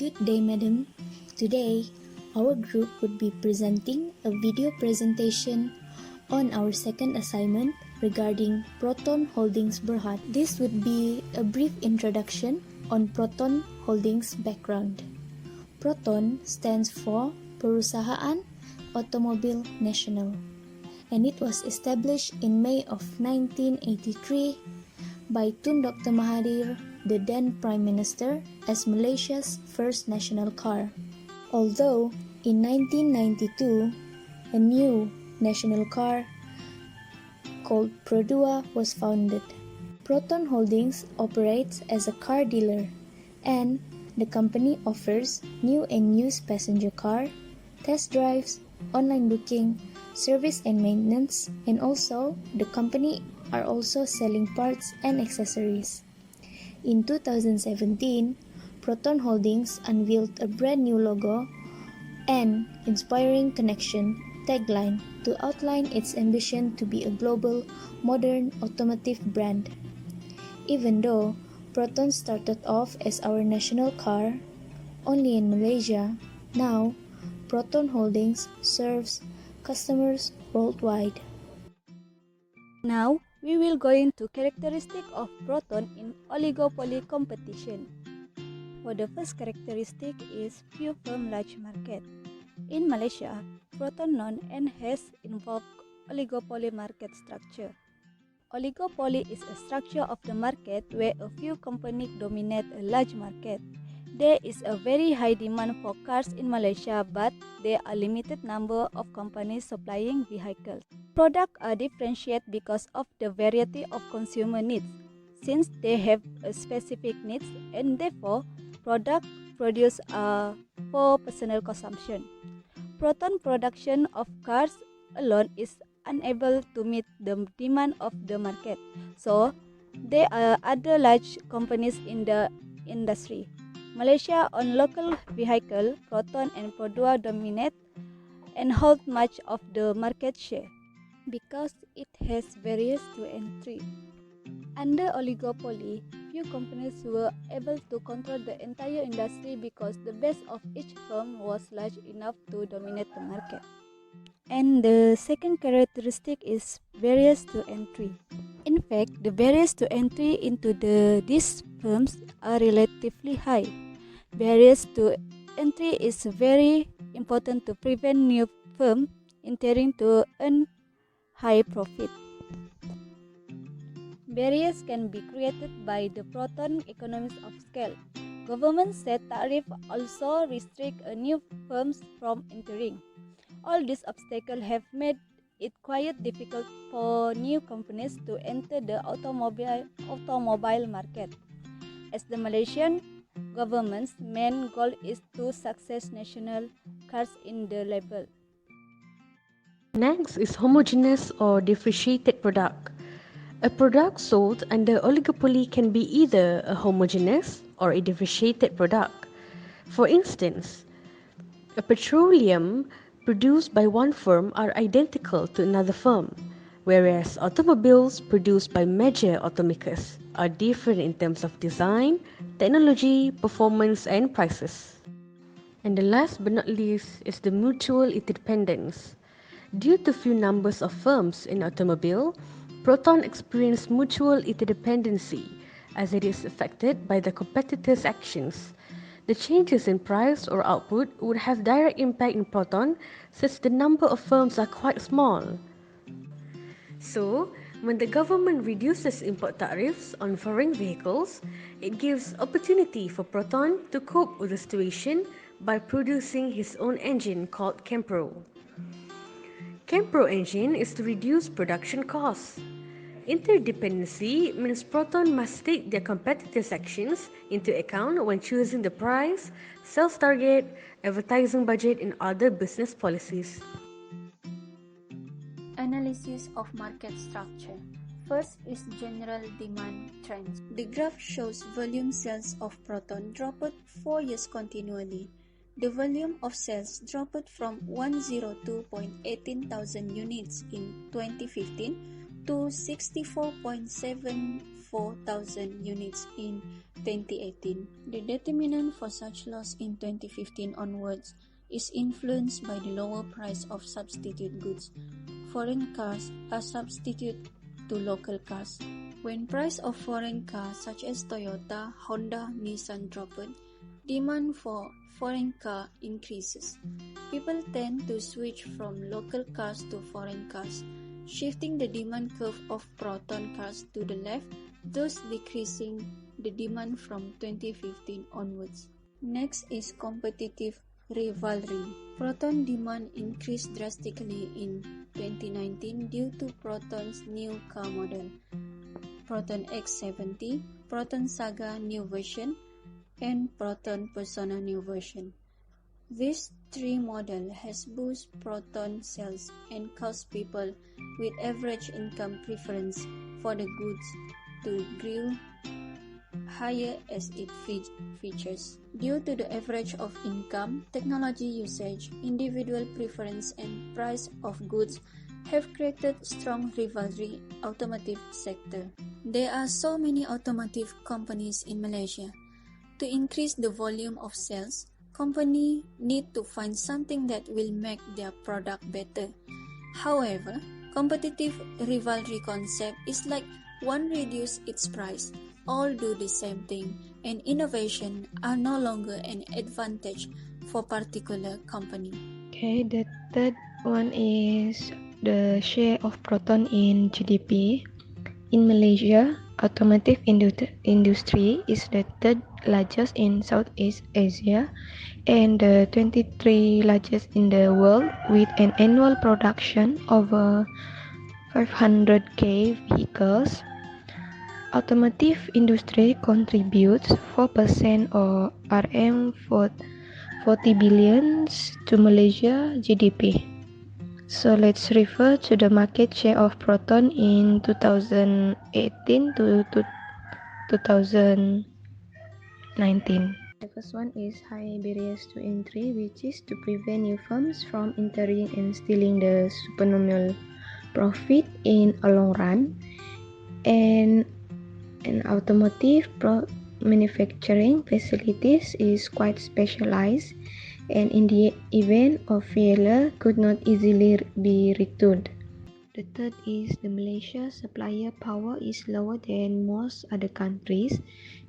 Good day, madam. Today, our group would be presenting a video presentation on our second assignment regarding Proton Holdings Berhad. This would be a brief introduction on Proton Holdings background. Proton stands for Perusahaan Otomobil Nasional, and it was established in May of 1983 by Tun Dr. Mahathir, the then Prime Minister, as Malaysia's first national car. Although in 1992, a new national car called Pro2 was founded. Proton Holdings operates as a car dealer, and the company offers new and used passenger car, test drives, online booking, service and maintenance, and also the company are also selling parts and accessories. In 2017, Proton Holdings unveiled a brand new logo and Inspiring Connection tagline to outline its ambition to be a global, modern automotive brand. Even though Proton started off as our national car only in Malaysia, now Proton Holdings serves customers worldwide. Now, we will go into characteristic of Proton in oligopoly competition. For the first characteristic is few firm large market. In Malaysia, Proton known and has involved oligopoly market structure. Oligopoly is a structure of the market where a few companies dominate a large market. There is a very high demand for cars in Malaysia, but there are limited number of companies supplying vehicles. Products are differentiated because of the variety of consumer needs, since they have a specific needs and therefore products produced are for personal consumption. Proton production of cars alone is unable to meet the demand of the market, so there are other large companies in the industry. Malaysia on local vehicle, Proton and Pro2 dominate and hold much of the market share because it has barriers to entry. Under oligopoly, few companies were able to control the entire industry because the base of each firm was large enough to dominate the market. And the second characteristic is barriers to entry. In fact, the barriers to entry into these firms are relatively high. Barriers to entry is very important to prevent new firms entering to earn high profit. Barriers can be created by the Proton economies of scale. Government set tariff also restrict new firms from entering. All these obstacles have made it quite difficult for new companies to enter the automobile market. As the Malaysian government's main goal is to success national cars in the label. Next is homogeneous or differentiated product. A product sold under oligopoly can be either a homogeneous or a differentiated product. For instance, a petroleum produced by one firm are identical to another firm, whereas automobiles produced by major automakers are different in terms of design, technology, performance, and prices. And the last but not least is the mutual interdependence. Due to few numbers of firms in automobile, Proton experience mutual interdependency as it is affected by the competitors' actions. The changes in price or output would have direct impact in Proton since the number of firms are quite small. So, when the government reduces import tariffs on foreign vehicles, it gives opportunity for Proton to cope with the situation by producing his own engine called Kempro. Kempro engine is to reduce production costs. Interdependency means Proton must take their competitors' actions into account when choosing the price, sales target, advertising budget, and other business policies. Analysis of market structure. First is general demand trends. The graph shows volume sales of Proton dropped 4 years continually. The volume of sales dropped from 102.18 thousand units in 2015 to 64.74 4,000 units in 2018. The determinant for such loss in 2015 onwards is influenced by the lower price of substitute goods. Foreign cars are substitute to local cars. When price of foreign cars such as Toyota, Honda, Nissan dropped, demand for foreign car increases. People tend to switch from local cars to foreign cars, shifting the demand curve of Proton cars to the left, thus decreasing the demand from 2015 onwards. Next is competitive rivalry. Proton demand increased drastically in 2019 due to Proton's new car model, Proton X70, Proton Saga new version, and Proton Persona new version. These three models has boosted Proton sales and caused people with average income preference for the goods to grow higher as it features. Due to the average of income, technology usage, individual preference, and price of goods have created strong rivalry automotive sector. There are so many automotive companies in Malaysia. To increase the volume of sales, companies need to find something that will make their product better. However, competitive rivalry concept is like one reduce its price, all do the same thing, and innovation are no longer an advantage for particular company. Okay, the third one is the share of Proton in GDP. In Malaysia, automotive industry is the third largest in Southeast Asia and the 23 largest in the world, with an annual production over 500k vehicles. Automotive industry contributes 4% or RM40 billion to Malaysia GDP. So let's refer to the market share of Proton in 2018 to 2019. The first one is high barriers to entry, which is to prevent new firms from entering and stealing the supernormal profit in a long run. And automotive manufacturing facilities is quite specialized, and in the event of failure could not easily be retooled. The third is the Malaysia supplier power is lower than most other countries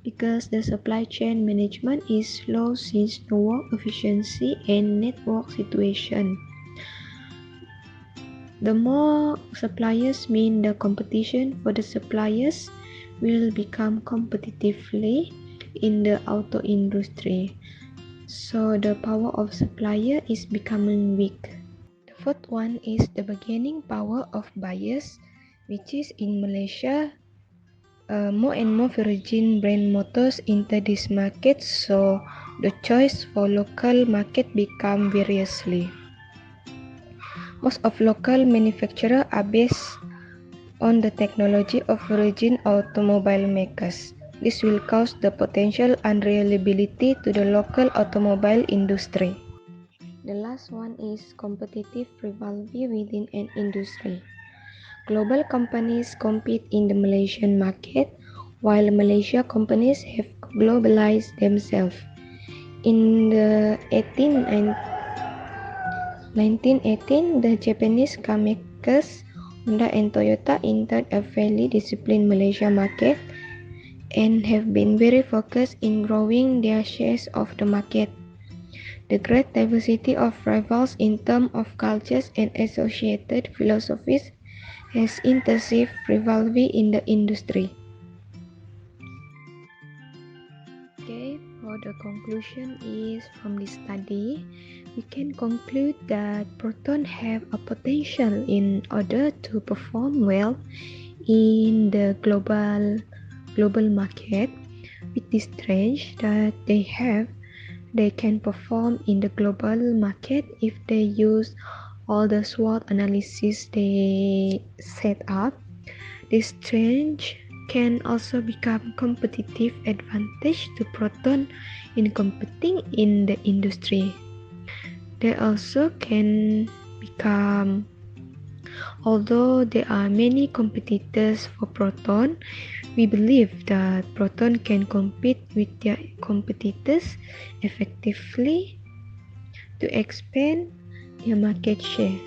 because the supply chain management is low since no work efficiency and network situation. The more suppliers mean the competition for the suppliers will become competitively in the auto industry. So the power of supplier is becoming weak. The fourth one is the bargaining power of buyers, which is in Malaysia. More and more Virgin brand motors enter this market, so the choice for local market become variously. Most of local manufacturers are based on the technology of Virgin automobile makers. This will cause the potential unreliability to the local automobile industry. The last one is competitive rivalry within an industry. Global companies compete in the Malaysian market, while Malaysia companies have globalized themselves. In the 1918, the Japanese car makers Honda and Toyota entered a fairly disciplined Malaysia market and have been very focused in growing their shares of the market. The great diversity of rivals in terms of cultures and associated philosophies has intensive rivalry in the industry. Okay, for the conclusion is from this study, we can conclude that Proton have a potential in order to perform well in the global market. With this strength that they can perform in the global market if they use all the SWOT analysis they set up. This strength can also become competitive advantage to Proton in competing in the industry. They also can become, although there are many competitors for Proton, We believe that Proton can compete with their competitors effectively to expand their market share.